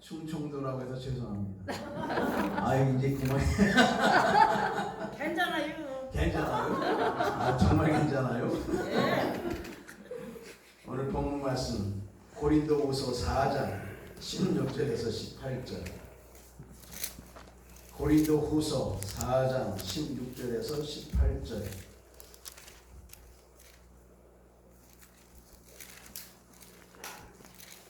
충청도라고 해서 죄송합니다. 이제 그만. 괜찮아요. 괜찮아요? 정말 괜찮아요? 예. 오늘 본문 말씀 고린도후서 4장 16절에서 18절. 고린도후서 4장 16절에서 18절.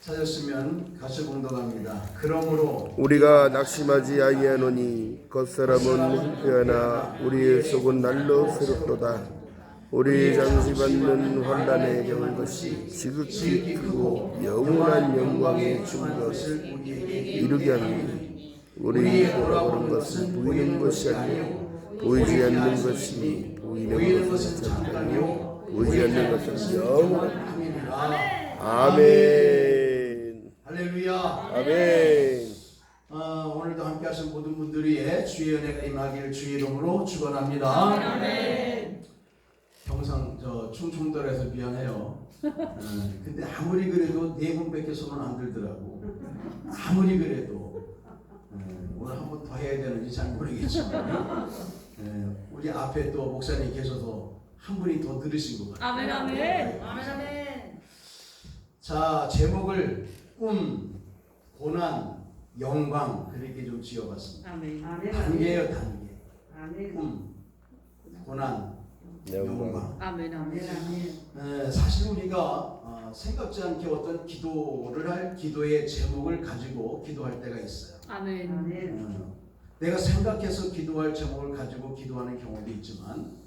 찾았으면 같이 봉독합니다. 그러므로 우리가 낙심하지 아니하노니 겉사람은 회하나 우리의 속은 날로 새롭도다. 우리 잠시받는 환난에 겪은 것이 지극히 크고 영원한 영광에 준 것을 이루게 하니 우리 돌아오는 것은 보이는 것이 아니요 보이지 않는 것이니 보이는 것은 잠깐이요 보이지 않는 것은 영원한. 아멘. 할렐루야. 아멘. 오늘도 함께 하신 모든 분들이 주의 은혜가 임하기를 주의 이름으로 축원합니다. 아멘. 평상 저 충청도에서 미안해요. 근데 아무리 그래도 네 분밖에 손은 안 들더라고. 아무리 그래도 오늘 한 번 더 해야 되는지 잘 모르겠지만 우리 앞에 또 목사님 계셔서 한 분이 더 들으신 것 같아요. 아멘 아멘. 아멘 아멘. 자, 제목을 꿈, 고난, 영광 그렇게 좀 지어봤습니다. 아멘. 단계예요, 단계. 아멘. 꿈, 고난, 영광. 영광. 아멘 아멘. 사실 우리가 생각지 않게 어떤 기도를 할 기도의 제목을 가지고 기도할 때가 있어요. 아멘. 내가 생각해서 기도할 제목을 가지고 기도하는 경우도 있지만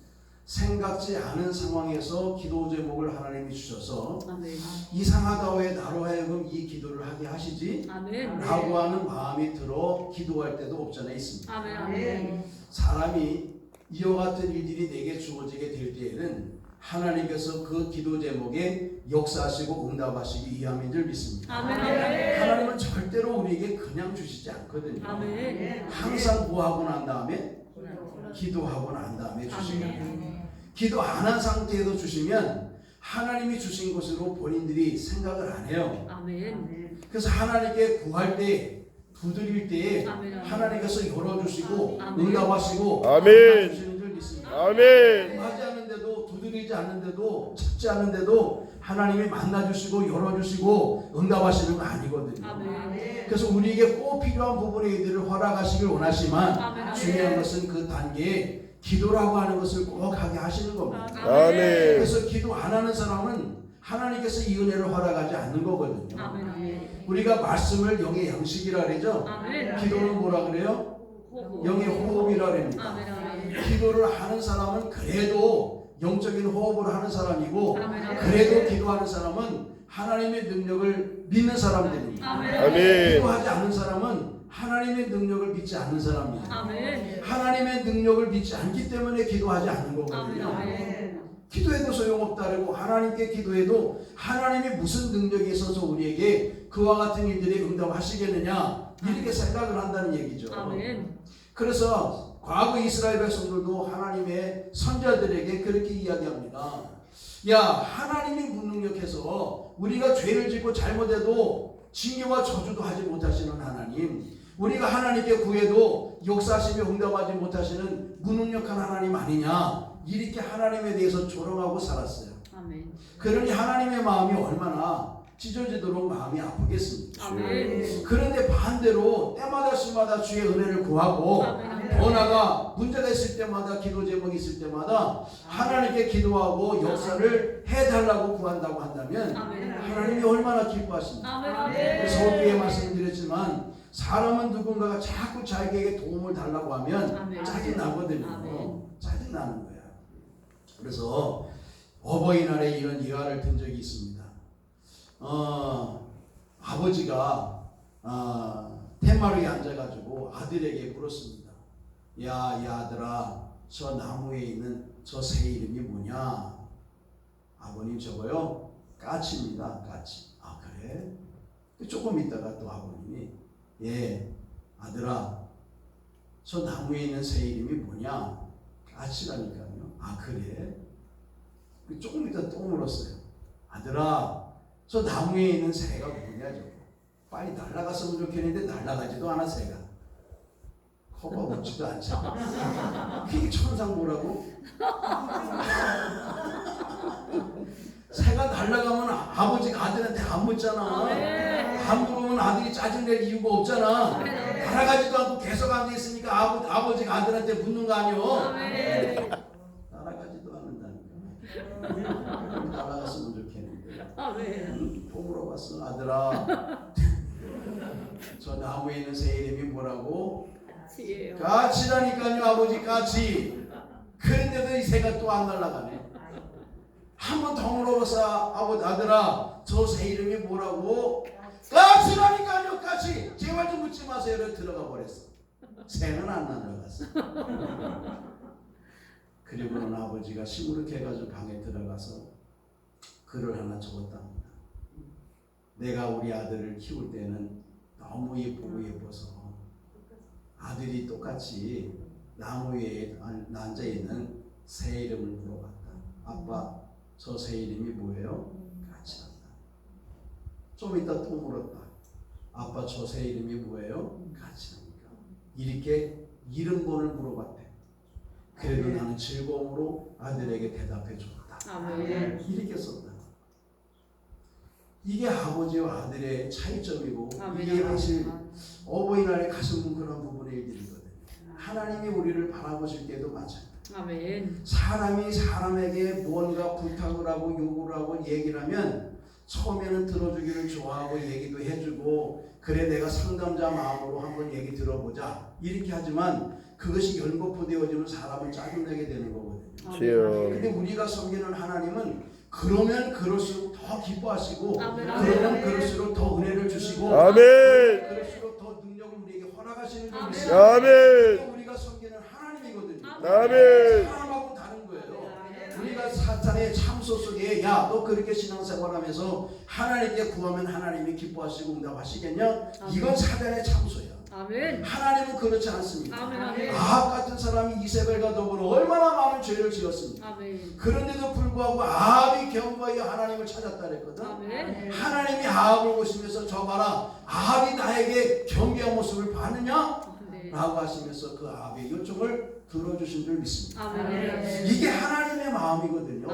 생각지 않은 상황에서 기도 제목을 하나님이 주셔서 아멘. 이상하다 왜 나로 하여금 이 기도를 하게 하시지? 아멘. 라고 하는 마음이 들어 기도할 때도 없잖아 있습니다. 아멘 아멘. 사람이 이와 같은 일들이 내게 주어지게 될 때에는 하나님께서 그 기도 제목에 역사하시고 응답하시기 위함인 줄 믿습니다. 아멘 아멘. 하나님은 절대로 우리에게 그냥 주시지 않거든요. 아멘. 항상 구하고 난 다음에 기도하고 난 다음에 주시거든요. 아멘. 기도 안 한 상태에도 주시면 하나님이 주신 것으로 본인들이 생각을 안 해요. 아멘. 그래서 하나님께 구할 때 두드릴 때 아멘. 하나님께서 열어주시고 아멘. 응답하시고 아멘. 주시는 줄 믿습니다. 아멘. 하지 않는데도 두드리지 않는데도 찾지 않는데도 하나님이 만나주시고 열어주시고 응답하시는 거 아니거든요. 아멘. 그래서 우리에게 꼭 필요한 부분의 이들을 허락하시길 원하시지만 아멘. 중요한 것은 그 단계에 기도라고 하는 것을 꼭 하게 하시는 겁니다. 아멘. 그래서 기도 안 하는 사람은 하나님께서 이 은혜를 허락하지 않는 거거든요. 아멘 아멘. 우리가 말씀을 영의 양식이라 그러죠. 아멘. 기도는 뭐라 그래요? 호흡. 영의 호흡이라 그럽니다. 아멘 아멘. 기도를 하는 사람은 그래도 영적인 호흡을 하는 사람이고 아멘. 그래도 기도하는 사람은 하나님의 능력을 믿는 사람들입니다. 아멘. 기도하지 않는 사람은 하나님의 능력을 믿지 않는 사람입니다. 아멘. 하나님의 능력을 믿지 않기 때문에 기도하지 않는 아멘 거거든요. 아멘. 기도해도 소용없다고 하나님께 기도해도 하나님이 무슨 능력이 있어서 우리에게 그와 같은 일들에 응답하시겠느냐 이렇게 생각을 한다는 얘기죠. 아멘. 그래서 과거 이스라엘 백성들도 하나님의 선자들에게 그렇게 이야기합니다. 야, 하나님이 무능력해서 우리가 죄를 짓고 잘못해도 징계와 저주도 하지 못하시는 하나님, 우리가 하나님께 구해도 역사하시며 응답하지 못하시는 무능력한 하나님 아니냐 이렇게 하나님에 대해서 조롱하고 살았어요. 아멘. 그러니 하나님의 마음이 얼마나 찢어지도록 마음이 아프겠습니까? 아멘. 그런데 반대로 때마다 시마다 주의 은혜를 구하고 아멘. 더 나아가 문제가 있을 때마다 기도 제목이 있을 때마다 하나님께 기도하고 역사를 해달라고 구한다고 한다면 아멘. 하나님이 얼마나 기뻐하십니까? 아멘. 서두에 말씀드렸지만 사람은 누군가가 자꾸 자기에게 도움을 달라고 하면 아멘. 짜증 나거든요. 아멘. 짜증 나는 거야. 그래서 어버이날에 이런 예화를 든 적이 있습니다. 아버지가 텐마루에 앉아가지고 아들에게 물었습니다. 야 아들아, 저 나무에 있는 저 새 이름이 뭐냐? 아버님 저거요? 까치입니다. 까치. 아 그래? 조금 있다가 또 아버님이 예 아들아, 저 나무에 있는 새 이름이 뭐냐? 까치라니까요. 아 그래? 조금 있다 또 물었어요. 아들아, 저 나무에 있는 새가 뭐냐 저거? 빨리 날아갔으면 좋겠는데 날아가지도 않아 새가. 커버 먹지도 않잖아. 그게 천상 보라고? 새가 날아가면 아버지가 아들한테 안 묻잖아. 안 물으면 아들이 짜증낼 이유가 없잖아. 날아가지도 않고 계속 앉아있으니까 아버지가 아들한테 묻는 거 아니오? 날아가지도 않는다니까. 날아갔으면 좋겠는데. 또 물어봤어. 아들아, 저 나무에 있는 새 이름이 뭐라고? 까치라니까요. 아버지 까치. 그런데도 이 새가 또 안 날아가네. 한 번 더 물어봤어. 아들아, 저 새 이름이 뭐라고? 까치라니까요. 까치. 제발 좀 묻지 마세요. 이러고 들어가 버렸어. 새는 안 날아갔어. 그리고는 아버지가 시무룩해가지고 방에 들어가서 글을 하나 적었답니다. 내가 우리 아들을 키울 때는 너무 예뻐서 아들이 똑같이 나무 위에 앉아있는 새 이름을 물어봤다. 아빠, 저 새 이름이 뭐예요? 까치란다. 좀 이따 또 물었다. 아빠, 저 새 이름이 뭐예요? 까치라니까. 이렇게 70번을 물어봤대. 그래도 나는 즐거움으로 아들에게 대답해 줬다. 이렇게 썼다. 이게 아버지와 아들의 차이점이고 이게 사실 어버이날에 가슴 뭉클한 부분의 일들이거든요. 하나님이 우리를 바라보실 때도 마찬가지예요. 사람이 사람에게 무언가 부탁을 하고 요구를 하고 얘기를 하면 처음에는 들어주기를 좋아하고 얘기도 해주고 그래 내가 상담자 마음으로 한번 얘기 들어보자 이렇게 하지만 그것이 연거푸되어지면 사람은 짜증내게 되는 거거든요. 근데 우리가 섬기는 하나님은 그러면 그럴수록 더 기뻐하시고 그러면 그럴수록 더 은혜를 주시고 그럴수록 더 능력을 우리에게 허락하시는 분이 있어요. 우리가 섬기는 하나님이거든요. 사람하고 다른 거예요. 우리가 사탄의 참소 속에 야 너 그렇게 신앙생활하면서 하나님께 구하면 하나님이 기뻐하시고 응답하시겠냐? 이건 사탄의 참소야. 하나님은 그렇지 않습니다. 아합 같은 사람이 이세벨과 더불어 얼마나 많은 죄를 지었습니까? 그런데도 불구하고 아합이 경고하여 하나님을 찾았다 그랬거든. 하나님이 아합을 보시면서 저 봐라 아합이 나에게 경배한 모습을 봤느냐? 라고 하시면서 그 아합의 요청을 들어주신 줄 믿습니다. 이게 하나님의 마음이거든요.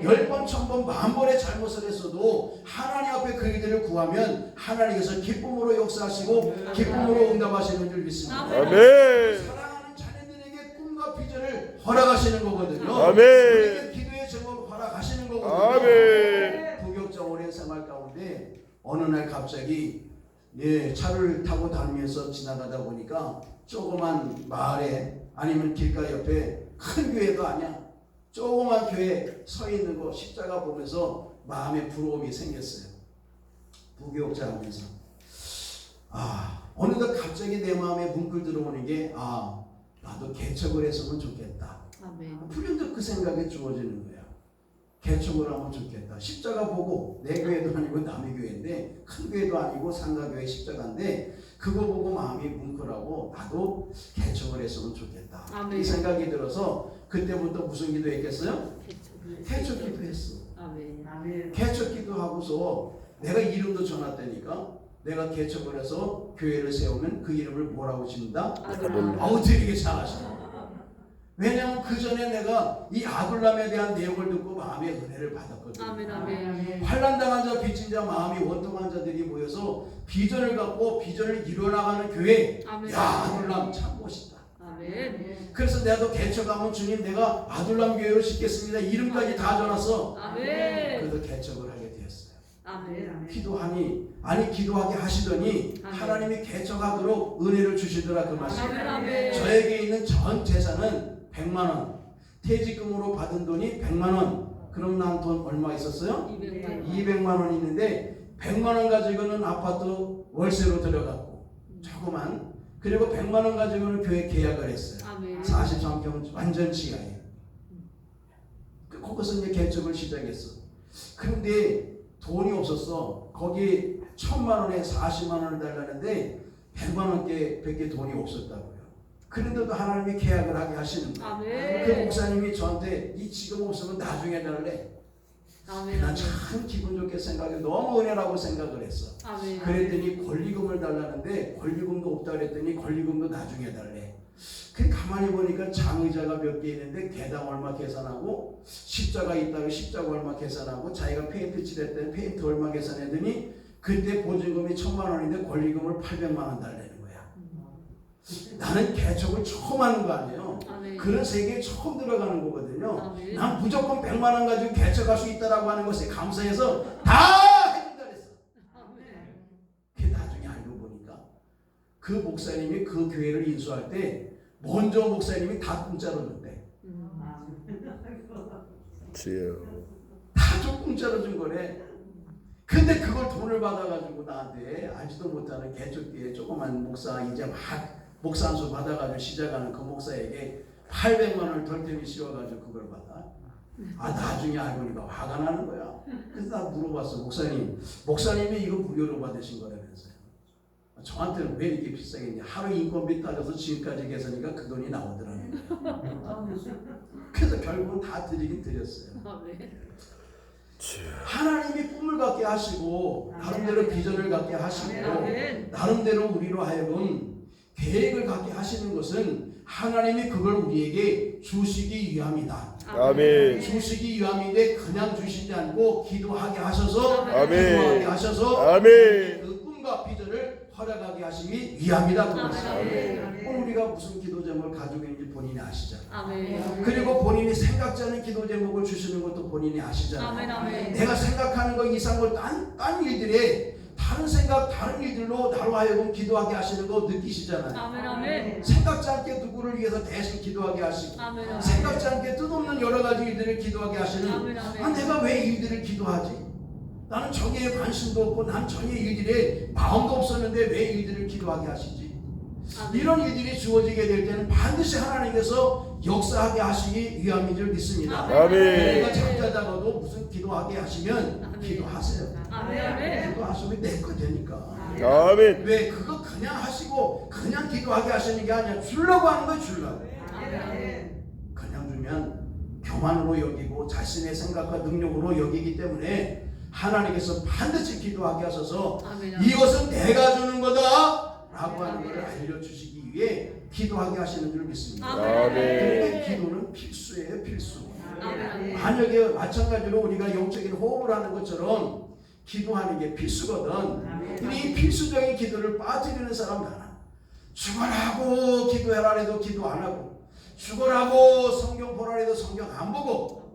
10번, 1000번, 10,000번의 잘못을 했어도 하나님 앞에 그 일들을 구하면 하나님께서 기쁨으로 역사하시고 기쁨으로 응답하시는 줄 믿습니다. 사랑하는 자녀들에게 꿈과 비전을 허락하시는 거거든요. 우리에게 기도의 제목을 허락하시는 거거든요. 부격적 오랜 생활 가운데 어느 날 갑자기 차를 타고 다니면서 지나가다 보니까 조그만 마을에 아니면 길가 옆에 큰 교회도 아니야. 조그만 교회 서 있는 거 십자가 보면서 마음에 부러움이 생겼어요. 부교육자 하면서 어느덧 갑자기 내 마음에 뭉클 들어오는 게 나도 개척을 했으면 좋겠다. 불현듯 그 생각이 주어지는 거야. 개척을 하면 좋겠다. 십자가 보고 내 교회도 아니고 남의 교회인데 큰 교회도 아니고 상가교회 십자가인데 그거 보고 마음이 뭉클하고 나도 개척을 했으면 좋겠다. 이 생각이 들어서 그때부터 무슨 기도했겠어요? 개척 기도했어. 개척 기도하고서 내가 이름도 전했다니까 내가 개척을 해서 교회를 세우면 그 이름을 뭐라고 짓는다? 되게 잘하시네. 왜냐하면 그 전에 내가 이 아둘람에 대한 내용을 듣고 마음의 은혜를 받았거든요. 환난당한 자, 빚진 자, 마음이 원통한 자들이 모여서 비전을 갖고 비전을 이뤄나가는 교회. 야, 아둘람 참 멋있다. 그래서 내가 개척하면 주님 내가 아둘람 교회로 짓겠습니다. 이름까지 다 전했어. 그래도 개척을 하게 되었어요. 기도하게 하시더니 하나님이 개척하도록 은혜를 주시더라 그 말씀이에요. 저에게 있는 전 재산은 100만 원, 퇴직금으로 받은 돈이 100만 원. 그럼 난 돈 얼마 있었어요? 200만 원 있는데 100만 원 가지고는 아파트 월세로 들어갔고 조그만 그리고 100만 원 가지고는 교회 계약을 했어요. 43평 완전 지하에. 거기서 이제 개척을 시작했어. 그런데 돈이 없었어. 거기 1000만 원에 40만 원을 달라는데 100만 원밖에 돈이 없었다고요. 그런데도 하나님이 계약을 하게 하시는 거예요. 그 목사님이 저한테 이 지금 없으면 나중에 달래. 아멘. 난 참 기분 좋게 생각해. 너무 은혜라고 생각을 했어. 아멘. 그랬더니 권리금을 달라는데 권리금도 없다 그랬더니 권리금도 나중에 달래. 그 가만히 보니까 장의자가 몇 개 있는데 개당 얼마 계산하고 십자가 있다고 십자가 얼마 계산하고 자기가 페인트 칠했더니 페인트 얼마 계산했더니 그때 보증금이 1,000만 원인데 권리금을 800만 원 달래는 거야. 나는 개척을 처음 하는 거 아니에요. 아멘. 그런 세계에 처음 들어가는 거거든요. 아멘. 난 무조건 100만 원 가지고 개척할 수 있다라고 하는 것에 감사해서 다 해준다 그랬어. 아멘. 그 나중에 알고 보니까 그 목사님이 그 교회를 인수할 때 먼저 목사님이 다 공짜로 줬대. 주여. 다 좀 공짜로 준 거래. 근데 그걸 돈을 받아가지고 나한테 알지도 못하는 개척교회 조그만 목사 이제 막 목사 한 수 받아가지고 시작하는 그 목사에게 800만 원을 덜템이 씌워가지고 그걸 받아. 아 나중에 알고 보니까 화가 나는 거야. 그래서 나 물어봤어. 목사님이 이거 무료로 받으신 거라면서요. 저한테는 왜 이렇게 비싸게 했냐. 하루 인건비 따져서 지금까지 계산이니까 그 돈이 나오더라는 거야. 그래서 결국은 다 드리긴 드렸어요. 아멘. 하나님이 꿈을 갖게 하시고 나름대로 비전을 갖게 하시고 아멘. 나름대로 우리로 하여금 계획을 갖게 하시는 것은 하나님이 그걸 우리에게 주시기 위함이다. 아멘. 주시기 위함인데 그냥 주시지 않고 기도하게 하셔서 아멘. 기도하게 하셔서 아멘. 그 꿈과 비전을 허락하게 하시기 위함이다. 그 말씀. 아멘. 오늘 우리가 무슨 기도 제목을 가지고 있는지 본인이 아시잖아요. 아멘. 그리고 본인이 생각지 않은 기도 제목을 주시는 것도 본인이 아시잖아요. 아멘. 아멘. 내가 생각하는 것 이상을 딴 일들에 다른 생각 다른 일들로 나로 하여금 기도하게 하시는 거 느끼시잖아요. 아멘. 아멘. 생각지 않게 누구를 위해서 대신 기도하게 하시고 아멘. 아멘. 생각지 않게 뜻없는 여러 가지 일들을 기도하게 하시는 아멘. 아멘. 아, 내가 왜 일들을 기도하지? 나는 정의에 관심도 없고 난 전혀 일들에 마음도 없었는데 왜 일들을 기도하게 하시지? 아멘. 이런 일들이 주어지게 될 때는 반드시 하나님께서 역사하게 하시기 위함인 줄 믿습니다. 아멘. 내가 잠자다가도 무슨 기도하게 하시면 아멘. 기도하세요. 아멘. 아멘. 기도하시면 내 거 되니까. 아멘. 왜 그거 그냥 하시고 그냥 기도하게 하시는 게 아니야. 주려고 하는 거야. 주려고. 아멘. 그냥 주면 교만으로 여기고 자신의 생각과 능력으로 여기기 때문에 하나님께서 반드시 기도하게 하셔서 아멘. 이것은 내가 주는 거다 라고 하는 것을 알려주시기 위해 기도하게 하시는 줄 믿습니다. 아멘. 그러니까 기도는 필수예요. 필수. 아멘. 만약에 마찬가지로 우리가 영적인 호흡을 하는 것처럼 기도하는 게 필수거든. 근데 이 필수적인 기도를 빠뜨리는 사람 많아. 죽어라고 기도해라 해도 기도 안 하고 죽어라고 성경 보라 해도 성경 안 보고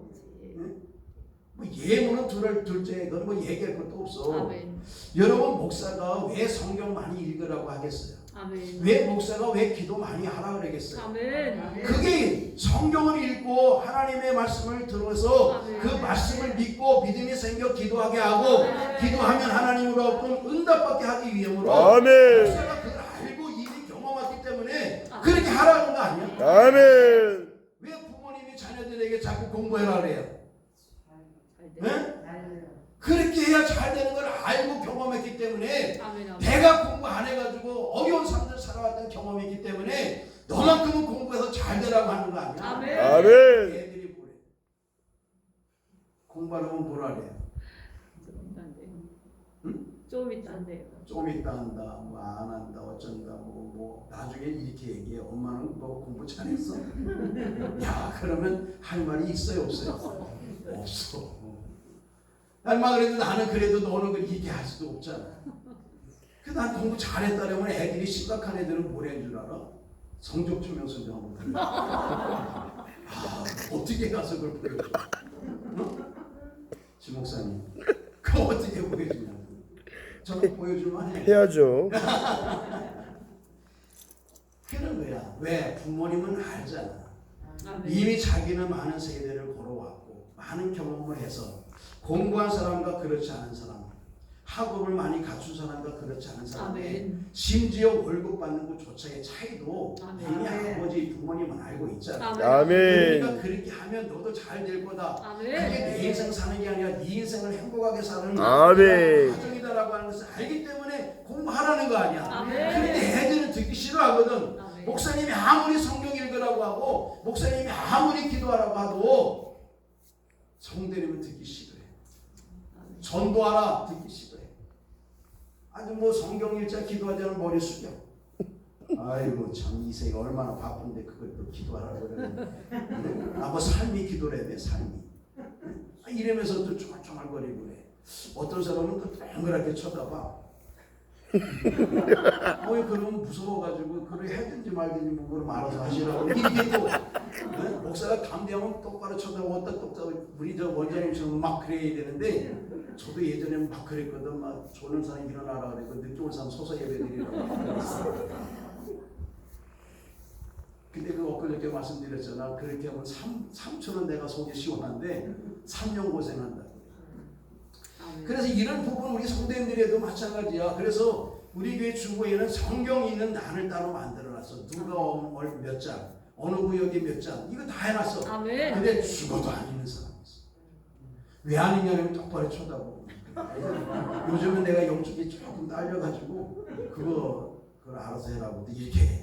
뭐 예문은 둘째 그건 뭐 얘기할 것도 없어. 아멘. 여러분 목사가 왜 성경 많이 읽으라고 하겠어요? 아멘. 왜 목사가 왜 기도 많이 하라 그러겠어요? 아멘. 그게 성경을 읽고 하나님의 말씀을 들어서 아멘. 그 말씀을 믿고 믿음이 생겨 기도하게 하고 기도하면 하나님으로부터 응답받게 하기 위함으로 아멘. 목사가 그걸 알고 이미 경험했기 때문에 그렇게 하라는 거 아니야? 아멘. 왜 부모님이 자녀들에게 자꾸 공부해라 그래요? 네? 그렇게 해야 잘 되는 걸 알고 경험했기 때문에 아멘. 내가 공부 안 해가지고 어려운 삶을 살아왔던 경험이 있기 때문에 너만큼은 공부해서 잘 되라고 하는 거 아니야? 아멘. 아멘. 애들이 뭐래? 공부하려면 뭐라 그래? 좀 이따 안 돼요. 응? 좀 이따 안 돼요. 좀 이따 한다, 뭐 안 한다, 어쩐다, 뭐 나중에 이렇게 얘기해. 엄마는 너 공부 잘했어? 야, 그러면 할 말이 있어요, 없어요? 없어. 막 그래도 나는 그래도 너는 그렇게 할 수도 없잖아. 그 난 공부 잘했다려면 애들이 심각한 애들은 뭐라는 줄 알아? 성적 증명서 좀 한번 보여. 아, 어떻게 가서 그걸 보여줘? 응? 지 목사님, 그거 어떻게 보여주냐고. 저는 보여줄만 해. 해야죠. 그런 거야. 왜? 부모님은 알잖아. 아멘. 이미 자기는 많은 세대를 걸어왔고 많은 경험을 해서 공부한 사람과 그렇지 않은 사람, 학업을 많이 갖춘 사람과 그렇지 않은 사람, 아멘. 심지어 월급 받는 것조차의 차이도 아멘. 이미 아버지 부모님은 알고 있잖아. 아멘. 아멘. 그러니까 그렇게 하면 너도 잘 될 거다. 그게 아멘. 내 인생 사는 게 아니라 네 인생을 행복하게 사는 아멘. 과정이다라고 하는 것을 알기 때문에 공부하라는 거 아니야. 아멘. 그런데 애들은 듣기 싫어하거든. 아멘. 목사님이 아무리 성경 읽으라고 하고 목사님이 아무리 기도하라고 하도 성대님은 듣기 싫어해. 전도하라 듣기 싫어해. 아주 뭐 성경 읽자 기도하지 않으면 머리 숙여. 아이고 참 이 세가 얼마나 바쁜데 그걸 또 기도하라고 그러네. 뭐 삶이 기도래매 삶이. 이러면서 또 쫑쫑할거리고 그래. 어떤 사람은 또 동그랗게 쳐다봐. 그러면 무서워가지고 그래 해든지 말든지 뭐 그럼 알아서 하시라고 이렇게 또 목사가 감대하면 똑바로 쳐다보고 똑바로 우리 저 원장님처럼 막 그래야 되는데 저도 예전에 막 그랬거든. 막 조는 사람 일어나라 그랬고 늦게 온 사람 서서 예배드리라고. 근데 그 엊그저께 말씀드렸잖아. 그렇게 하면 3초는 내가 속이 시원한데 3년 고생한다. 그래서 이런 부분 우리 성도님들에도 마찬가지야. 그래서 우리 교회 주보에는 성경이 있는 난을 따로 만들어놨어. 누가 몇 장, 어느 구역에 몇 장, 이거 다 해놨어. 아멘. 근데 죽어도 안 읽는 사람이 있어. 왜 안 읽냐면 똑바로 쳐다보고. 요즘은 내가 영적이 조금 딸려가지고 그걸 알아서 해라고 이렇게 해.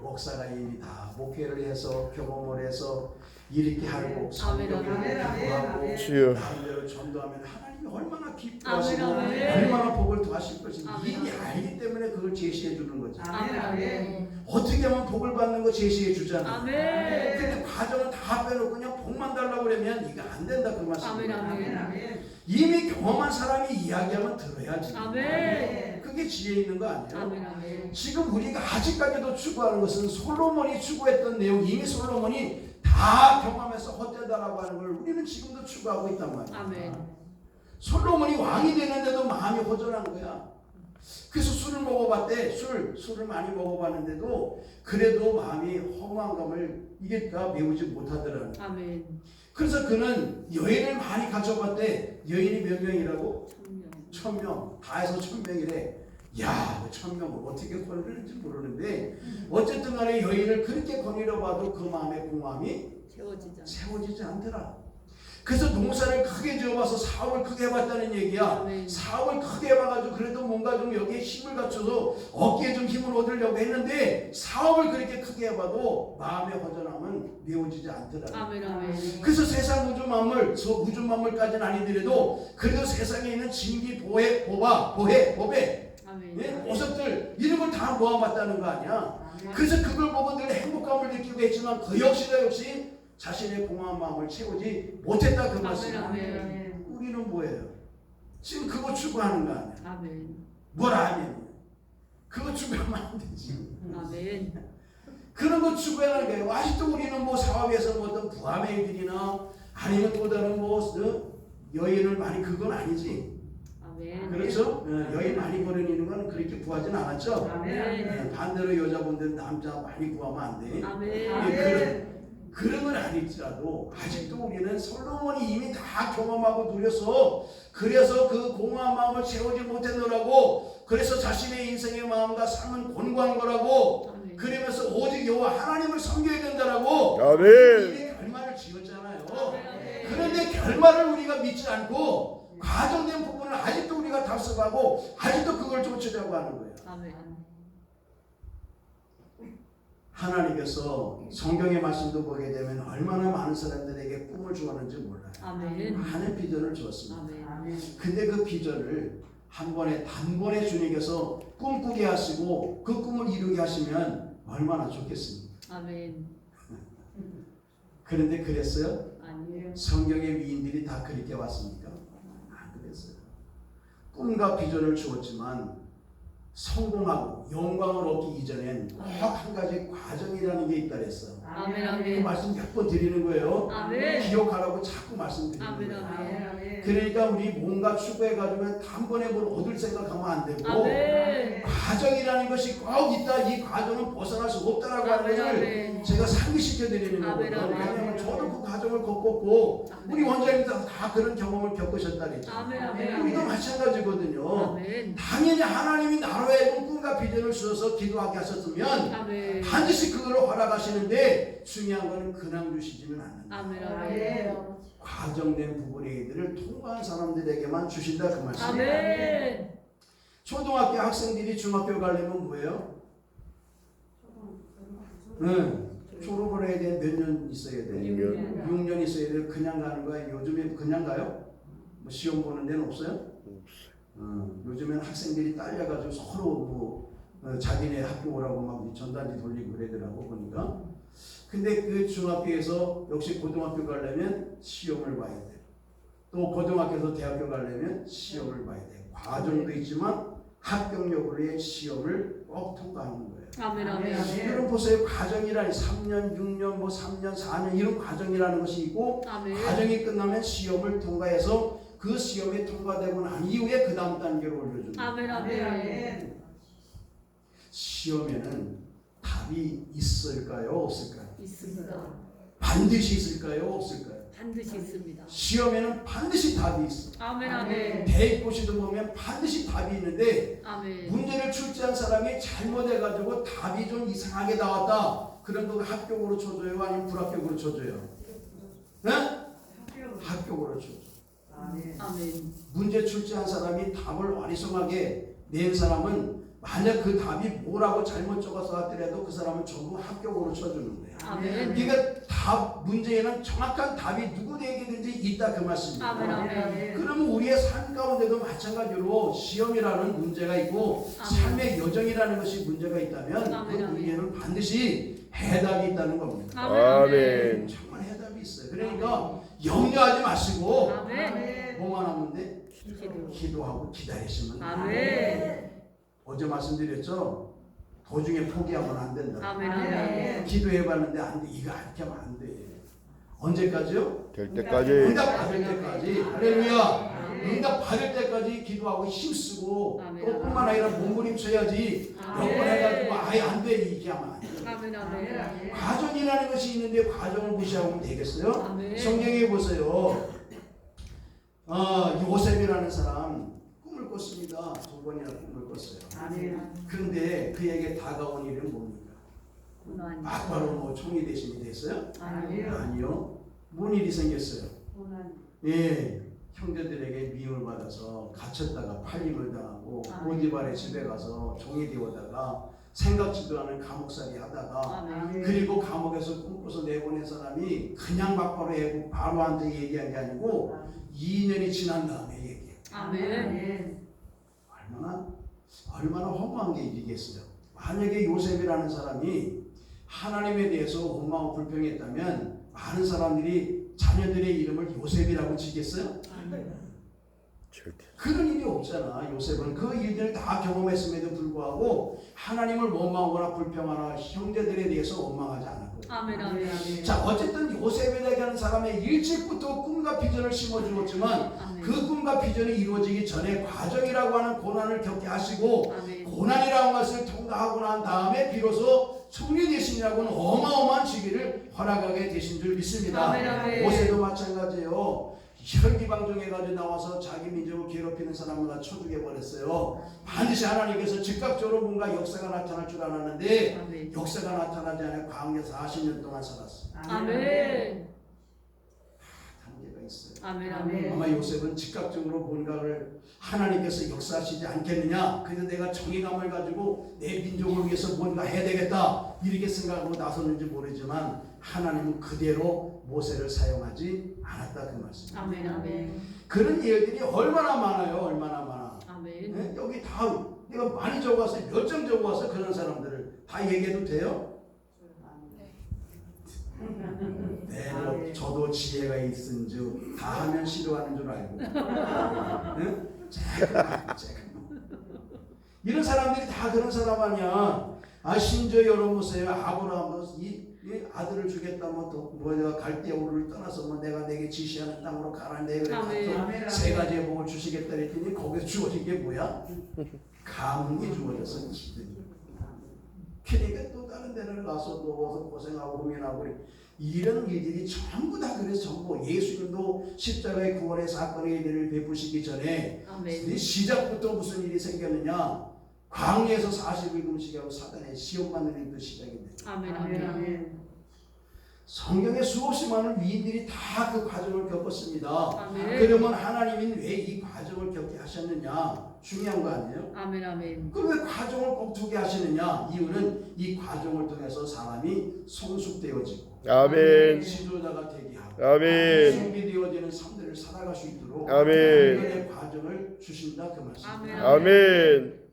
목사가 이미 다 목회를 해서 경험을 해서 이렇게 하고 성경을 공부하고 주여. 나름대로 전도하면 하나님이 얼마나 기뻐하시고 아멘. 얼마나 복을 더하실 것인지 아멘. 이미 알기 때문에 그걸 제시해 주는 거죠. 아멘. 어떻게 하면 복을 받는 거 제시해 주잖아. 아멘. 근데 과정은 다 빼놓고 그냥 복만 달라고 그러면 이거 안 된다 그 아멘. 말씀이에요. 아멘. 이미 경험한 사람이 이야기하면 들어야지. 아멘. 그게 지혜 있는 거 아니에요? 아멘. 아멘. 지금 우리가 아직까지도 추구하는 것은 솔로몬이 추구했던 내용, 이미 솔로몬이 다 경험해서 헛되다라고 하는 걸 우리는 지금도 추구하고 있단 말이야. 아멘. 솔로몬이 왕이 되는데도 마음이 허전한 거야. 그래서 술을 먹어봤대. 술을 많이 먹어봤는데도 그래도 마음이 허무한 감을 이게 다 메우지 못하더라는 거야. 아멘. 그래서 그는 여인을 많이 가져봤대. 여인이 몇 명이라고? 1000명. 다 해서 1000명이래. 야, 1000명을 어떻게 거느리는지 모르는데 어쨌든 간에 여인을 그렇게 거느려봐도 그 마음의 공함이 채워지지 않더라. 그래서 농사를 크게 지어봐서 사업을 크게 해봤다는 얘기야. 아멘. 사업을 크게 해봐가지고 그래도 뭔가 좀 여기에 힘을 갖춰서 어깨에 좀 힘을 얻으려고 했는데 사업을 그렇게 크게 해봐도 마음의 허전함은 메워지지 않더라. 아멘. 아멘. 그래서 세상 우주 만물, 저 우주 만물까지는 아니더라도 그래도 세상에 있는 진기, 보혜, 법에 아멘. 보석들 이런 걸 다 모아봤다는 거 아니야. 그래서 그걸 보고 늘 행복감을 느끼고 했지만 그 역시 자신의 공허한 마음을 채우지 못했다 그 말씀이야. 아멘. 우리는 뭐예요? 지금 그거 추구하는 거 아니야. 아멘. 뭘 아니면 그거 추구하면 안 되지. 아멘. 그런 거 추구하는 거예요. 아직도 우리는 뭐 사업에서 뭐 어떤 부함의 일이나 아니면 또 다른 뭐 여인을 많이 그건 아니지. 아멘. 그렇죠? 여인 많이 거느리는 건 그렇게 구하진 않았죠. 아멘. 반대로 여자분들은 남자 많이 구하면 안 돼. 아멘. 그런 건 아닐지라도 아직도 우리는 솔로몬이 이미 다 경험하고 누려서 그래서 그 공허한 마음을 채우지 못했노라고 그래서 자신의 인생의 마음과 삶은 곤고한 거라고 아멘. 그러면서 오직 여호와 하나님을 섬겨야 된다라고 아멘. 이미 결말을 지었잖아요. 아멘. 그런데 결말을 우리가 믿지 않고 과정된 부분을 아직도 우리가 답습하고 아직도 그걸 쫓으려고 하는 거예요. 아멘. 하나님께서 성경의 말씀도 보게 되면 얼마나 많은 사람들에게 꿈을 주었는지 몰라요. 아멘. 많은 비전을 주었습니다. 아멘. 근데 그 비전을 한 번에 단번에 주님께서 꿈꾸게 하시고 그 꿈을 이루게 하시면 얼마나 좋겠습니까? 아멘. 그런데 그랬어요? 아니에요. 성경의 위인들이 다 그렇게 왔습니까? 안 그랬어요. 꿈과 비전을 주었지만 성공하고 영광을 얻기 이전엔 꼭 한 가지 과정이라는 게 있다 그랬어요. 아멘. 그 아멘. 말씀 몇 번 드리는 거예요. 아멘. 기억하라고 자꾸 말씀드리는 아멘. 거예요. 아멘. 그러니까 우리 뭔가 추구해가지고 단번에 뭘 얻을 생각하면 안 되고 아멘. 과정이라는 것이 꼭 있다. 이 과정은 벗어날 수 없다라고 하는 것을 아멘. 제가 상기시켜 드리는 아멘. 거거든요. 아멘. 왜냐하면 저도 그 과정을 겪었고 우리 원장님도 다 그런 경험을 겪으셨다 그랬죠. 아멘. 아멘. 우리도 마찬가지거든요. 아멘. 당연히 하나님이 나로 하여금 꿈과 비전을 주셔서 기도하게 하셨으면 아멘. 반드시 그걸 허락하시는데 중요한 거는 근황 주시지는 않는다. 아멘. 아멘. 과정된 부분의 이들을 통과한 사람들에게만 주신다 그 말씀이에요. 아멘. 초등학교 학생들이 중학교 가려면 뭐예요? 졸업을 해야 돼? 몇 년 있어야 돼? 6년. 6년 있어야 돼? 그냥 가는 거야? 요즘에 그냥 가요? 뭐 시험 보는 데는 없어요? 요즘에는 학생들이 딸려가지고 서로 뭐 자기네 학교 오라고 막 전단지 돌리고 그러더라고 보니까. 근데 그 중학교에서 역시 고등학교 가려면 시험을 봐야 돼. 또 고등학교에서 대학교 가려면 시험을 봐야 돼. 과정도 있지만 합격력으로의 시험을 꼭 통과하는 거예요. 아멘, 아멘. 여러분 보세요. 과정이라니 3년, 6년, 뭐 3년, 4년 이런 과정이라는 것이 있고 아멘. 과정이 끝나면 시험을 통과해서 그 시험에 통과되고 난 이후에 그 다음 단계로 올려주는 거예요. 아멘, 아멘. 시험에는 답이 있을까요? 없을까요? 있습니다. 반드시 있을까요? 없을까요? 반드시 있습니다. 시험에는 반드시 답이 있어. 아멘, 아멘. 대입고시도 보면 반드시 답이 있는데 아멘. 문제를 출제한 사람이 잘못해가지고 답이 좀 이상하게 나왔다. 그런 거 합격으로 쳐줘요? 아니면 불합격으로 쳐줘요? 네? 합격으로 쳐줘. 아멘. 문제 출제한 사람이 답을 어리석하게 낸 사람은 만약 그 답이 뭐라고 잘못 적어서 하더라도 그 사람은 전부 합격으로 쳐주는 거예요. 아멘. 그러니까 답 문제에는 정확한 답이 누구에게든지 있다 그 말씀입니다. 아멘, 아멘. 그러면 우리의 삶 가운데도 마찬가지로 시험이라는 문제가 있고 아멘. 삶의 여정이라는 것이 문제가 있다면 아멘, 그 아멘. 문제는 반드시 해답이 있다는 겁니다. 아멘. 정말 해답이 있어요. 그러니까 염려하지 마시고 아멘. 뭐만 하면 돼? 기도. 기도하고 기다리시면 돼요. 아멘. 어제 말씀드렸죠? 도중에 포기하면 안 된다. 아멘, 아멘. 기도해봤는데 안 돼. 이거 안 하면 안 돼. 언제까지요? 될 때까지. 응답 받을 때까지. 할렐루야. 응답 받을 때까지 기도하고 힘쓰고 아멘. 또 뿐만 아니라 몸부림쳐야지. 아멘. 몇 번 해가지고 아예 안 돼. 이렇게 하면 안 돼. 아멘, 아멘. 과정이라는 것이 있는데 과정을 무시하면 되겠어요? 아멘. 성경에 보세요. 요셉이라는 사람 꿈을 꿨습니다. 2번이나 꿈을 꿨어요. 그런데 그에게 다가온 일은 뭡니까? 막바로 뭐 총리 대신이 됐어요? 아니요. 뭔 일이 생겼어요? 예, 형제들에게 미움을 받아서 갇혔다가 팔림을 당하고 보디발의 집에 가서 종이 되어다가 생각지도 않은 감옥살이 하다가 아멘. 그리고 감옥에서 꿈꿔서 내보낸 사람이 그냥 막바로 해고 바로 한테 얘기한 게 아니고 2년이 지난 다음에 얘기해요. 아멘. 얼마나 허무한 게 일이겠어요. 만약에 요셉이라는 사람이 하나님에 대해서 원망하고 불평했다면 많은 사람들이 자녀들의 이름을 요셉이라고 지겠어요? 절대. 그런 일이 없잖아. 요셉은 그 일들을 다 경험했음에도 불구하고 하나님을 원망하거나 불평하거나 형제들에 대해서 원망하지 않았거든요. 아멘, 아멘. 자, 어쨌든 요셉이라고 하는 사람의 일찍부터 꿈과 비전을 심어주었지만 아멘. 그 꿈과 비전이 이루어지기 전에 과정이라고 하는 고난을 겪게 하시고 아멘. 고난이라는 것을 통과하고 난 다음에 비로소 총리 대신이라고는 어마어마한 직위를 허락하게 되신 줄 믿습니다. 아멘, 아멘. 모세도 마찬가지예요. 혈기방종해가지고 나와서 자기 민족을 괴롭히는 사람을 쳐죽여 버렸어요. 반드시 하나님께서 즉각적으로 뭔가 역사가 나타날 줄 알았는데 아멘. 역사가 나타나지 않아 광야 40년 동안 살았어요. 아멘. 단계가 있어요. 아멘, 아멘. 아마 요셉은 즉각적으로 뭔가를 하나님께서 역사하시지 않겠느냐. 그래서 내가 정의감을 가지고 내 민족을 위해서 뭔가 해야 되겠다 이렇게 생각하고 나섰는지 모르지만 하나님은 그대로 모세를 사용하지 않았다 그 말씀입니다. 아멘, 아멘. 그런 일들이 얼마나 많아요. 얼마나 많아. 아멘. 네? 여기 다 내가 많이 적어왔어요. 몇 점 적어왔어 그런 사람들을 다 얘기해도 돼요? 네, 저도 지혜가 있은즉 다 하면 싫어하는 줄 알고. 네? 이런 사람들이 다 그런 사람 아니야. 심지어 여러분 보세요. 아브라함도 이 아들을 주겠다 뭐 내가 갈대우를 떠나서 뭐 내가 내게 지시하는 땅으로 가라는데 그래 가서 세 가지의 복을 주시겠다 했더니 거기서 주어진 게 뭐야? 감흥이 주어져서 기든이. 그러니까 또 다른 데를 가서 또 고생하고 고민하고 이런 일들이 전부 다 그래서 전부 예수님도 십자가의 구원의 사건의 일들을 베푸시기 전에 아멘. 시작부터 무슨 일이 생겼느냐? 광야에서 40일 금식하고 사단의 시험 받는 일도 시작이 됩니다. 아멘, 아멘. 성경에 수없이 많은 위인들이 다 그 과정을 겪었습니다. 아멘. 그러면 하나님이 왜 이 과정을 겪게 하셨느냐? 중요한 거 아니에요? 아멘. 아멘. 그럼 왜 과정을 꼭 두게 하시느냐? 이유는 이 과정을 통해서 사람이 성숙되어지고 아멘. 지도자가 되게 하고 아멘. 준비되어지는 삶들을 살아갈 수 있도록 아멘. 하나님의 과정을 주신다 그 말씀입니다. 아멘.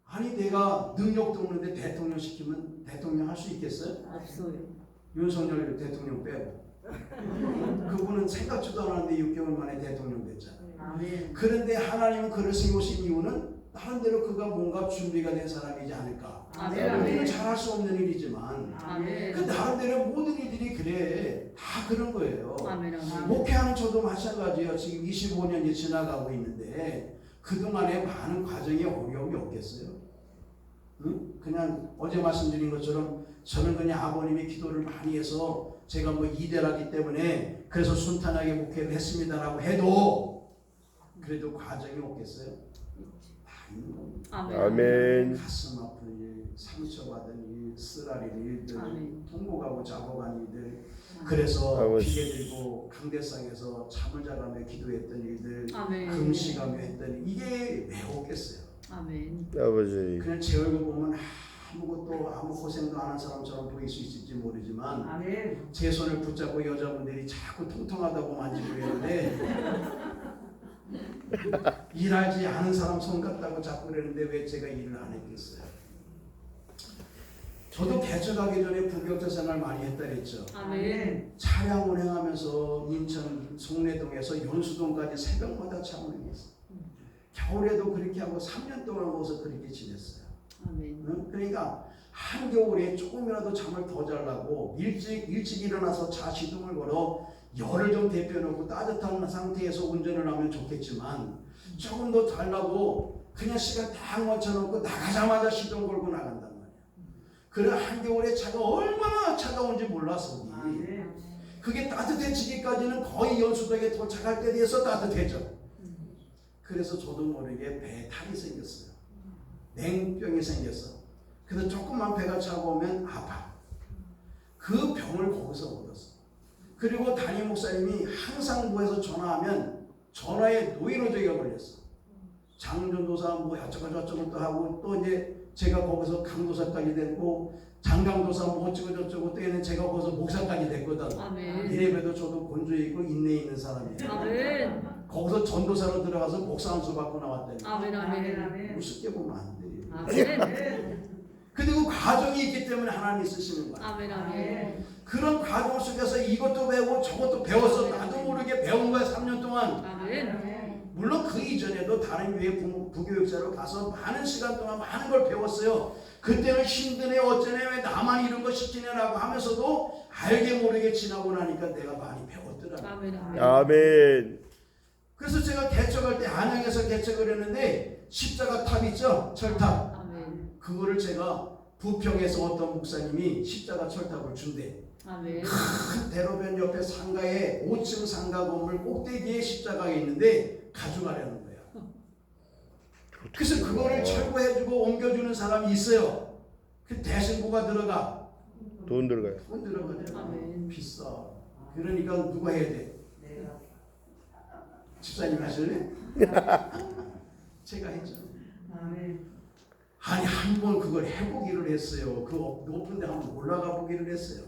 아니 내가 능력도 없는데 대통령 시키면 대통령 할 수 있겠어요? 없어요. 윤석열 대통령 빼고 그분은 생각지도 않았는데 6개월 만에 대통령 됐잖아요. 아멘. 그런데 하나님은 그를 세우신 이유는 나름대로 그가 뭔가 준비가 된 사람이지 않을까. 아멘. 우리는 아멘. 잘할 수 없는 일이지만 아멘. 그 나름대로 모든 일들이 그래 다 그런 거예요. 아멘. 아멘. 목회하는 저도 마찬가지예요. 지금 25년이 지나가고 있는데 그동안에 많은 과정에 어려움이 없겠어요? 응? 그냥 어제 말씀드린 것처럼 저는 그냥 아버님이 기도를 많이 해서 제가 뭐 이대라기 때문에 그래서 순탄하게 목회를 했습니다라고 해도 그래도 과정이 없겠어요? 다 있는 겁니다. 아멘. 아멘. 가슴 아픈 일, 상처받은 일, 쓰라린 일들, 아멘. 통곡하고 작업한 일들, 그래서 아버지. 비계 들고 강대상에서 잠을 자가며 기도했던 일들, 아멘. 금식하며 했던 일, 이게 왜 없겠어요? 아멘. 아버지. 그냥 제 얼굴 보면 아무것도 아무 고생도 안 한 사람처럼 보일 수 있을지 모르지만 아멘. 제 손을 붙잡고 여자분들이 자꾸 통통하다고 만지고 그러는데 일하지 않은 사람 손 같다고 자꾸 그러는데 왜 제가 일을 안 했겠어요? 저도 개척하기 전에 부교육자 생활 많이 했다 그랬죠. 아멘. 차량 운행하면서 인천 송내동에서 연수동까지 새벽마다 차 운행했어요. 겨울에도 그렇게 하고 3년 동안 거기서 그렇게 지냈어요. 아멘. 응? 그러니까 한겨울에 조금이라도 잠을 더 자려고 일찍 일어나서 차 시동을 걸어 열을 좀 데펴놓고 따뜻한 상태에서 운전을 하면 좋겠지만 조금 더 자려고 그냥 시간 딱 맞춰놓고 나가자마자 시동 걸고 나간단 말이야. 그래 한겨울에 차가 얼마나 차가운지 몰랐어. 우리. 그게 따뜻해지기까지는 거의 연수동에 도착할 때 돼서 따뜻해져. 그래서 저도 모르게 배에 탈이 생겼어요. 냉병이 생겼어. 그래서 조금만 배가 차고 오면 아파. 그 병을 거기서 얻었어. 그리고 담임 목사님이 항상 뭐해서 전화하면 전화에 노이로제가 걸렸어. 장전도사 뭐 어쩌고 또 하고 또 이제 제가 거기서 강도사까지 됐고 장강도사 뭐 어쩌고 또 얘는 제가 거기서 목사까지 됐거든. 아멘. 이래봬도 저도 건조해 있고 인내 있는 사람이에요. 아멘. 거기서 전도사로 들어가서 목사 안수 받고 나왔다니. 아멘. 아멘. 우습게 보면 안 돼. 아멘. 근데 그 과정이 있기 때문에 하나님이 쓰시는 거야. 아멘. 아멘. 그런 과정 속에서 이것도 배우고 저것도 배워서 나도 모르게 배운 거야 3년 동안. 아멘. 물론 그 이전에도 다른 교회 부교육자로 가서 많은 시간 동안 많은 걸 배웠어요. 그때는 힘드네 어쩌네 왜 나만 이런 거 시키냐라고 하면서도 알게 모르게 지나고 나니까 내가 많이 배웠더라고요. 아멘. 아멘. 아멘. 그래서 제가 개척할 때 안양에서 개척을 했는데 십자가 탑 있죠? 철탑. 아멘. 그거를 제가 부평에서 어떤 목사님이 십자가 철탑을 준대. 아멘. 큰 대로변 옆에 상가에 5층 상가 건물 꼭대기에 십자가가 있는데 가져가려는 거야. 그래서 그거를 철거해주고 옮겨주는 사람이 있어요. 그 대신 뭐가 들어가? 돈 들어가요. 돈 들어가잖아. 아멘. 비싸. 그러니까 누가 해야 돼? 집사님 하실래? 제가 했죠. 아멘. 아니 한 번 그걸 해보기를 했어요. 그 높은 데 한번 올라가 보기를 했어요.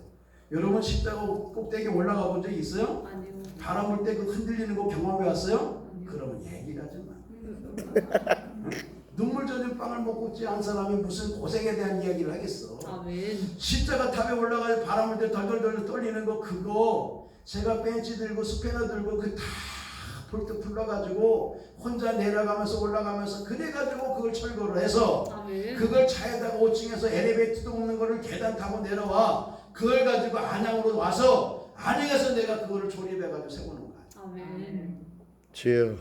여러분 십자가 꼭대기 올라가 본 적 있어요? 아니요. 바람 불 때 그 흔들리는 거 경험해 왔어요? 아니요. 그러면 얘기를 하지 마. 눈물 젖은 빵을 먹고 있지 않은 사람이 무슨 고생에 대한 이야기를 하겠어. 아멘. 십자가 탑에 올라가서 바람 불 때 덜덜덜 떨리는 거 그거 제가 벤치 들고 스패너 들고 그 다 볼트 풀러가지고 혼자 내려가면서 올라가면서 그래가지고 그걸 철거를 해서 아멘. 그걸 차에다가 5층에서 엘리베이터도 없는 거를 계단 타고 내려와 그걸 가지고 안양으로 와서 안양에서 내가 그거를 조립해가지고 세우는 거야. 아멘. 주여.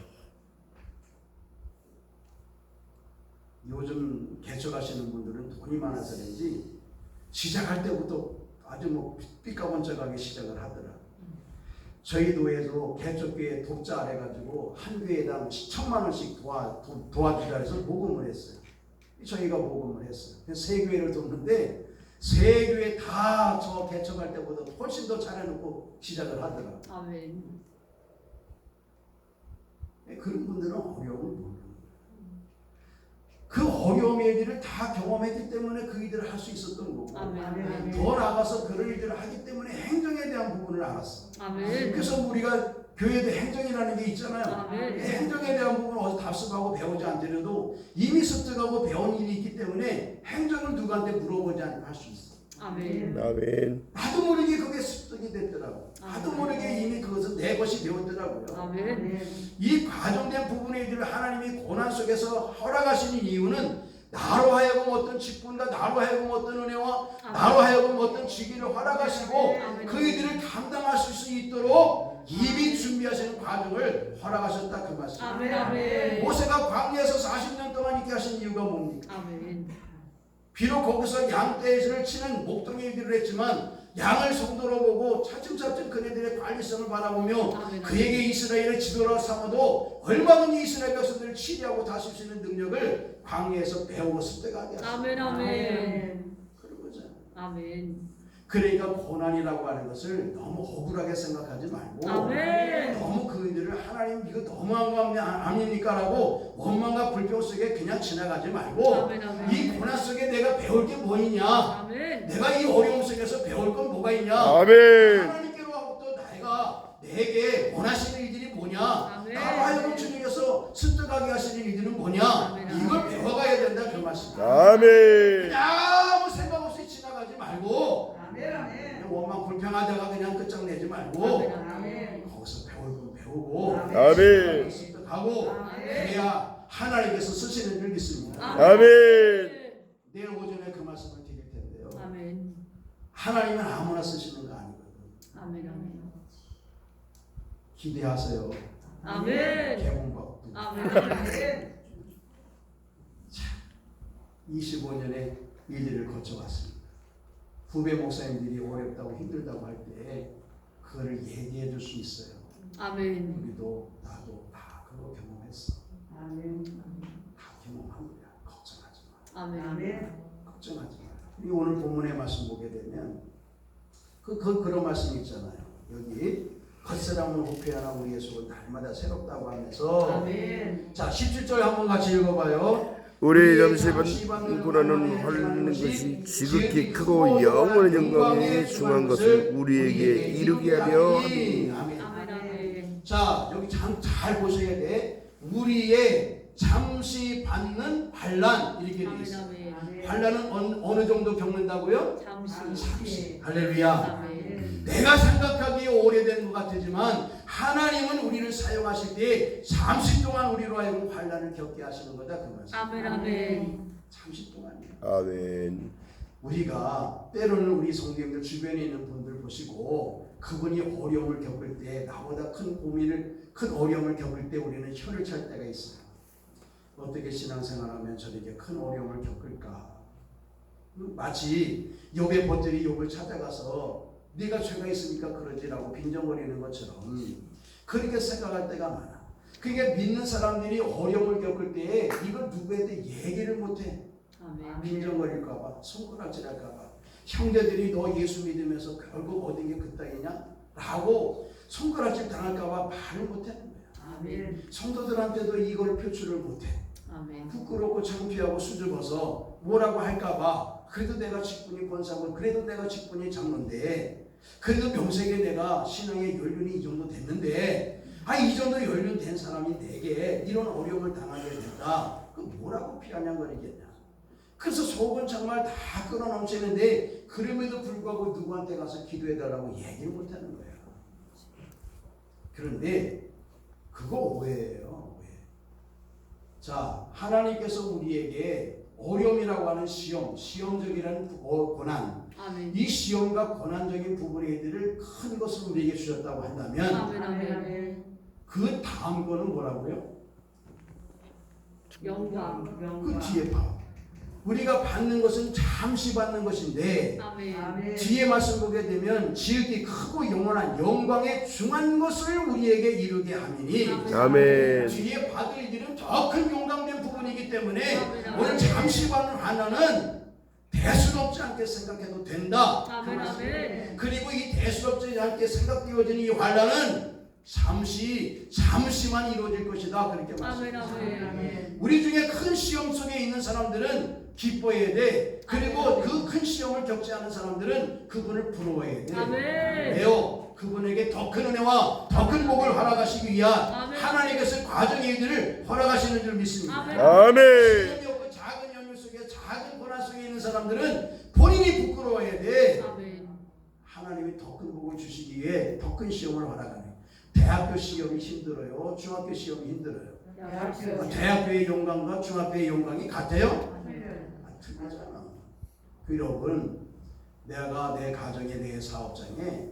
요즘 개척하시는 분들은 돈이 많아서 그런지 시작할 때부터 아주 뭐 삐까번쩍하게 시작을 하더라. 저희 교회에서 개척교회 돕자 해가지고 한 교회당 1,000만 원씩 도와주자 해서 모금을 했어요. 저희가 모금을 했어요. 세 교회를 돕는데 세 교회 다 저 개척할 때보다 훨씬 더 잘해놓고 시작을 하더라. 아멘. 그런 분들은 어려움을 모르는 어려움의 일들을 다 경험했기 때문에 그 일들을 할 수 있었던 거고 아멘. 더 나아가서 그런 일들을 하기 때문에 행정에 대한 부분을 알았어. 아멘. 그래서 우리가 교회도 행정이라는 게 있잖아요. 아멘. 행정에 대한 부분은 어디서 답습하고 배우지 않더라도 이미 습득하고 배운 일이 있기 때문에 행정을 누구한테 물어보지 않고 할 수 있어. 아멘. 아멘. 나도 모르게 그게 습득이 됐더라고. 나도 모르게 이미 그것은 내 것이 되었더라고요. 아멘. 이 과정된 부분의 일들을 하나님이 고난 속에서 허락하시는 이유는 나로 하여금 어떤 직분과 나로 하여금 어떤 은혜와 나로 하여금 어떤 직위를 허락하시고 그 일들을 감당할 수 있도록 이미 준비하시는 과정을 허락하셨다 그 말씀입니다. 아멘. 아멘. 모세가 광야에서 40년 동안 있게 하신 이유가 뭡니까? 아멘. 비록 거기서 양떼를 치는 목동의 일들을 했지만 양을 성도로 보고 차츰차츰 그네들의 관리성을 바라보며 아멘. 그에게 이스라엘을 지도로 삼아도 얼마든지 이스라엘 백성들을 치리하고 다스릴 수 있는 능력을 광야에서 배우고 습득하게 하셨다. 아멘. 아멘. 그런 거죠. 아멘. 그러니까 고난이라고 하는 것을 너무 억울하게 생각하지 말고 아멘. 너무 그들을 하나님 이거 너무한 거 아닙니까? 라고 원망과 불평 속에 그냥 지나가지 말고 아멘. 아멘. 이 고난 속에 내가 배울 게 뭐 있냐? 아멘. 내가 이 어려움 속에서 배울 건 뭐가 있냐? 아멘. 하나님께로부터 내게 원하시는 일들이 뭐냐? 아멘. 나로 하여금 주님께서 습득하게 하시는 일들은 뭐냐? 아멘. 이걸 배워가야 된다 그 말씀입니다. 아멘. 그냥 아무 생각 없이 지나가지 말고 아멘. 아멘. 원망 불평하다가 그냥 끝장내지 말고 아멘. 거기서 배울 건 배우고 아멘. 습득하고 아멘. 그래야 하나님께서 쓰시는 줄 믿습니다. 아멘. 내일 오전에 그 말씀을 드릴 텐데요. 아멘. 하나님은 아무나 쓰시는 거 아니거든. 아멘. 아멘. 기대하세요. 아멘. 개봉받고 아멘. 25년의 일들을 거쳐왔습니다. 후배 목사님들이 어렵다고 힘들다고 할 때 그거를 얘기해 줄 수 있어요. 아멘. 우리도 나도 다 그거 경험했어. 아멘. 다 경험한 거야. 걱정하지 마. 아멘. 걱정하지 마. 우리 오늘 본문의 말씀 보게 되면 그런 말씀 있잖아요. 여기 겉사람을 호폐하나 우리의 속은 날마다 새롭다고 하면서 아멘. 자 17절 한번 같이 읽어봐요. 우리의 잠시 받는 고난은 헐는 것이 지극히 크고 영원한 영광에 중한 것을 우리에게 이루게 하려 함이니라. 아멘. 아멘. 아멘. 자 여기 참 잘 보셔야 돼. 우리의 잠시 받는 반란 이렇게 되어 있어요. 아멘. 반란은 어느 정도 겪는다고요? 잠시. 할렐루야. 아멘. 내가 생각하기에 오래된 것 같지만 하나님은 우리를 사용하실 때 잠시 동안 우리로 하여금 환난을 겪게 하시는 거다 그 말씀. 아멘. 아멘. 잠시 동안이요. 아멘. 우리가 때로는 우리 성도님들 주변에 있는 분들 보시고 그분이 어려움을 겪을 때 나보다 큰 고민을 큰 어려움을 겪을 때 우리는 혀를 찰 때가 있어요. 어떻게 신앙생활하면 저렇게 큰 어려움을 겪을까? 마치 욥의 벗들이 욥을 찾아가서 네가 죄가 있으니까 그러지라고 빈정거리는 것처럼 그렇게 생각할 때가 많아. 그러니까 믿는 사람들이 어려움을 겪을 때에 이걸 누구한테 얘기를 못해. 아멘. 빈정거릴까봐, 손가락질할까봐, 형제들이 너 예수 믿으면서 결국 얻은 게 그 땅이냐? 라고 손가락질 당할까봐 말을 못하는 거야. 아멘. 성도들한테도 이걸 표출을 못해. 아멘. 부끄럽고 창피하고 수줍어서 뭐라고 할까봐 그래도 내가 직분이 권사고 그래도 내가 직분이 장로인데 그래도 명색에 내가 신앙의 연륜이 이 정도 됐는데 이 정도 연륜 된 사람이 내게 이런 어려움을 당하게 된다. 그 뭐라고 피하냥거리겠냐. 그래서 속은 정말 다 끌어넘치는데 그럼에도 불구하고 누구한테 가서 기도해달라고 얘기를 못하는 거야. 그런데 그거 오해예요. 오해. 자, 하나님께서 우리에게 어려움이라고 하는 시험적이라는 고난, 아멘. 이 시험과 고난적인 부분의 일들을 큰 것을 우리에게 주셨다고 한다면 아멘. 아멘. 그 다음 거는 뭐라고요? 영광. 그 뒤에 봐. 우리가 받는 것은 잠시 받는 것인데 아멘. 뒤에 말씀 보게 되면 지극히 크고 영원한 영광에 중한 것을 우리에게 이루게 하미니 아멘. 뒤에 받을 일은 더 큰 용감된 부분이기 때문에 아멘. 오늘 잠시 받는 환난은 대수롭지 않게 생각해도 된다. 아멘. 아멘. 그리고 이 대수롭지 않게 생각되어지는 이 환난은 잠시만 이루어질 것이다. 그렇게 아멘. 말씀하셨어요. 아멘. 우리 중에 큰 시험 속에 있는 사람들은 기뻐해야 돼. 그리고 그 큰 시험을 겪지 않은 사람들은 그분을 부러워해야 돼. 아멘. 왜요? 그분에게 더 큰 은혜와 더 큰 복을 허락하시기 위한 아멘. 하나님께서 과정의 일들을 허락하시는 줄 믿습니다. 아멘. 아멘. 시험이 없고 작은 연유 속에 작은 고난 속에 있는 사람들은 본인이 부끄러워해야 돼. 아멘. 하나님이 더 큰 복을 주시기 위해 더 큰 시험을 허락하네. 대학교 시험이 힘들어요. 중학교 시험이 힘들어요. 대학교의 영광과 중학교의 영광이 같아요? 틀리잖아. 여러분, 내가 내 가정에 내 사업장에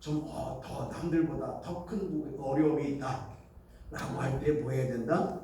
좀 더 남들보다 더 큰 어려움이 있다 라고 할 때 뭐 해야 된다?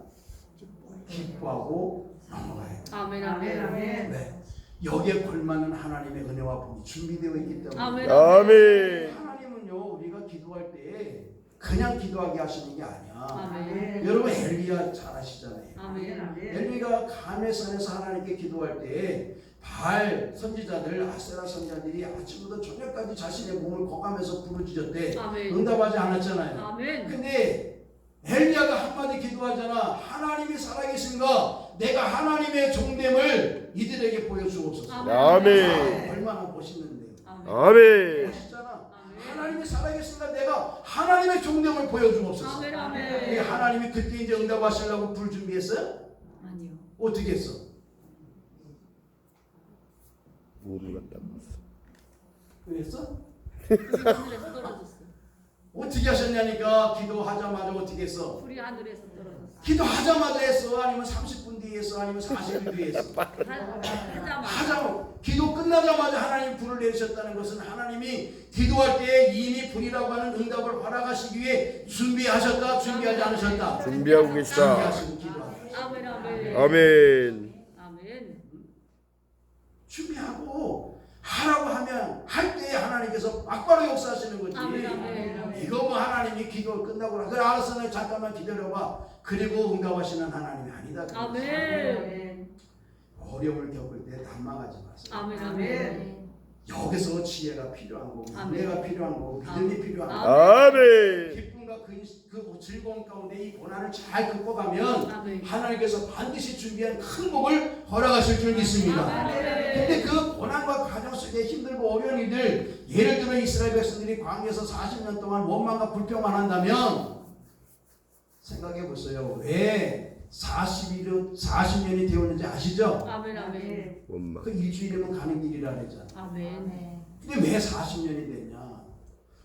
기뻐하고 넘어가야 돼. 아멘. 아멘. 네. 여기에 걸맞는 하나님의 은혜와 복이 준비되어 있기 때문에 아멘. 아멘. 하나님은요, 우리가 기도할 때 그냥 기도하게 하시는 게 아니야. 아멘. 여러분 엘리야 잘 아시잖아요. 아멘. 엘리가 가메산에서 하나님께 기도할 때 바알 선지자들, 아세라 선지자들이 아침부터 저녁까지 자신의 몸을 거감해서 부르짖었대. 아멘. 응답하지 않았잖아요. 아멘. 근데 엘리야가 한마디 기도하잖아. 하나님이 살아계신가? 내가 하나님의 종됨을 이들에게 보여주옵소서. 아멘. 얼마나 멋있는데. 아멘. 멋있잖아. 하나님이 살아계신가? 내가 하나님의 종됨을 보여주옵소서. 아멘. 아멘. 근데 하나님이 그때 이제 응답하시려고 불 준비했어요? 아니요. 어떻게 했어? 물을 갖다 붓어. 왜 했어? 하늘에서 떨어졌어. 어떻게 하셨냐니까. 기도하자마자 어떻게 했어? 불이 하늘에서 떨어졌어. 기도하자마자 했어? 아니면 30분 뒤에 했어? 아니면 40분 뒤에 했어? 하자마자. 기도 끝나자마자 하나님 불을 내리셨다는 것은 하나님이 기도할 때 이미 불이라고 하는 응답을 허락하시기 위해 준비하셨다, 준비하지 않으셨다? 준비하고 계시다. 준비하시고 기도하고 아멘. 아멘. 아멘. 아멘. 준비하고 하라고 하면 할 때에 하나님께서 막바로 역사하시는 거지. 아멘. 아멘. 이거 뭐 하나님이 기도 끝나고 그래 알았어, 너 잠깐만 기다려봐. 그리고 응답하시는 하나님이 아니다. 아멘. 어려움을 겪을 때 난망하지 마세요. 아멘. 아멘. 여기서 지혜가 필요한 거고, 아멘. 은혜가 필요한 거고, 믿음이 필요한 거고, 아멘. 기쁨과 그 즐거움 가운데 이 고난을 잘 극복하면 아멘. 하나님께서 반드시 준비한 큰 복을 허락하실 줄 믿습니다. 아멘. 근데 그 고난과 가정 속에 힘들고 어려운 일들, 예를 들어 이스라엘 백성들이 광야에서 40년 동안 원망과 불평만 한다면 생각해 보세요. 왜 40년이 되었는지 아시죠? 아멘. 아멘. 엄마. 그 일주일이면 가는 길이라 그랬잖아. 아멘. 근데 왜 40년이 됐냐?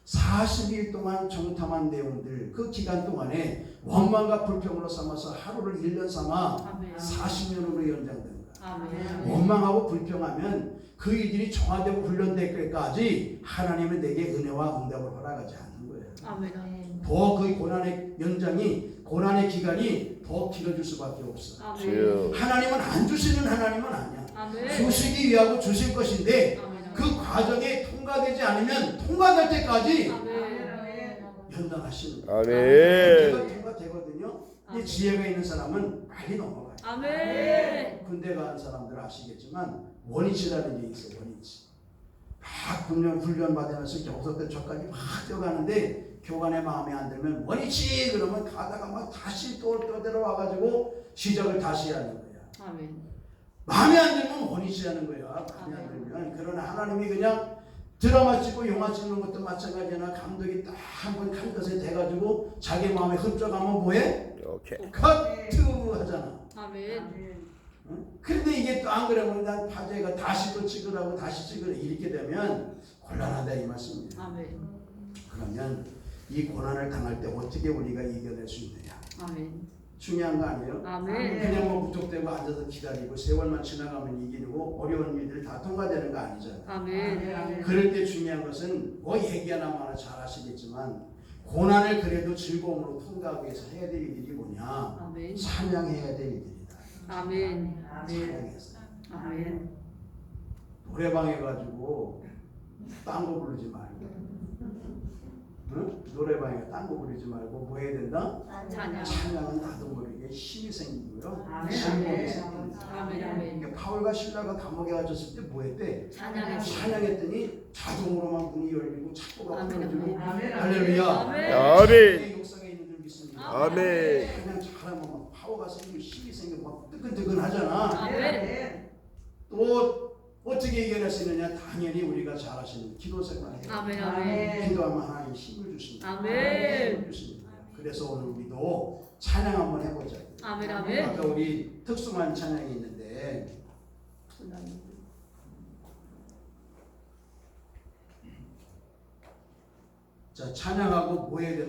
40일 동안 정탐한 내용들, 그 기간 동안에 원망과 불평으로 삼아서 하루를 1년 삼아 아멘. 40년으로 연장된 거야. 아멘. 원망하고 불평하면 그 일들이 정화되고 훈련될 때까지 하나님은 내게 은혜와 응답을 허락하지 않는 거예요. 아멘. 더 그 고난의 연장이, 고난의 기간이 더 길어질 수밖에 없어. 아멘. 하나님은 안 주시는 하나님은 아니야. 아멘. 주시기 위하고 주실 것인데 아멘. 그 과정이 통과되지 않으면 통과될 때까지 아멘. 연장하시는 거예요. 아멘. 문제가 통과되거든요. 근데 지혜가 있는 사람은 빨리 넘어가요. 아멘. 군대 간 사람들 아시겠지만 원위치라는 게 있어요. 원위치. 막 훈련 받으면서 저기서부터 저까지 막 뛰어가는데 교관의 마음에 안 들면 원위치 그러면 가다가 막 다시 또 내려와가지고 시작을 다시 하는 거야. 아멘. 마음에 안 들면 원위치 하는 거야. 마음에 안 들면. 그러나 하나님이 그냥 드라마 찍고 영화 찍는 것도 마찬가지나 감독이 딱 한 번 한 것에 대가지고 자기 마음에 흡족하면 뭐해? 오케이. 커트 하잖아. 아멘. 응? 근데 이게 또 안 그러면 난 파제가 다시 또 찍으라고 다시 찍으라 이렇게 되면 곤란하다 이 말씀이에요. 아멘. 그러면 이 고난을 당할 때 어떻게 우리가 이겨낼 수 있느냐? 아멘. 중요한 거 아니에요? 아멘. 그냥 뭐 무턱대고 앉아서 기다리고 세월만 지나가면 이기고 어려운 일들 다 통과되는 거 아니잖아요. 아멘. 그럴 때 중요한 것은 뭐 얘기 하나마나 잘 아시겠지만 고난을 그래도 즐거움으로 통과하기 위해서 해야 될 일이 뭐냐? 아멘. 찬양해야 될 일들이다. 아멘. 찬양해서 아멘. 노래방에 가지고 딴 거 부르지 말고 응? 노래방에 딴 거 부르지 말고 뭐 해야 된다? 찬양. 찬양은 나도 모르게 힘이 생기고요. 아멘. 즐거움이 생깁니다. 아멘. 아멘. 그러니까 바울과 실라가 감옥에 갇혔을 때 뭐 했대? 찬양했어. 찬양했더니 자동으로만 문이 열리고 창고가 아멘. 풀어지고 아멘. 할렐루야. 아멘. 아멘. 역사가 있는 줄 믿습니다. 아멘. 찬양 잘하면 막 파워가 생기고 힘이 생기고 막 뜨끈뜨끈하잖아. 아멘. 또 어떻게 이겨낼 수 있느냐? 당연히 우리가 잘하시는 기도 생활이에요. 아멘. 아멘. 기도하면 하나님 힘을 주십니다. 아멘. 힘을 주십니다. 그래서 오늘 우리도 찬양 한번 해보자. 아멘. 아멘. 아까 우리 특수한 찬양이 있는데 자 찬양하고 뭐 해야 되나?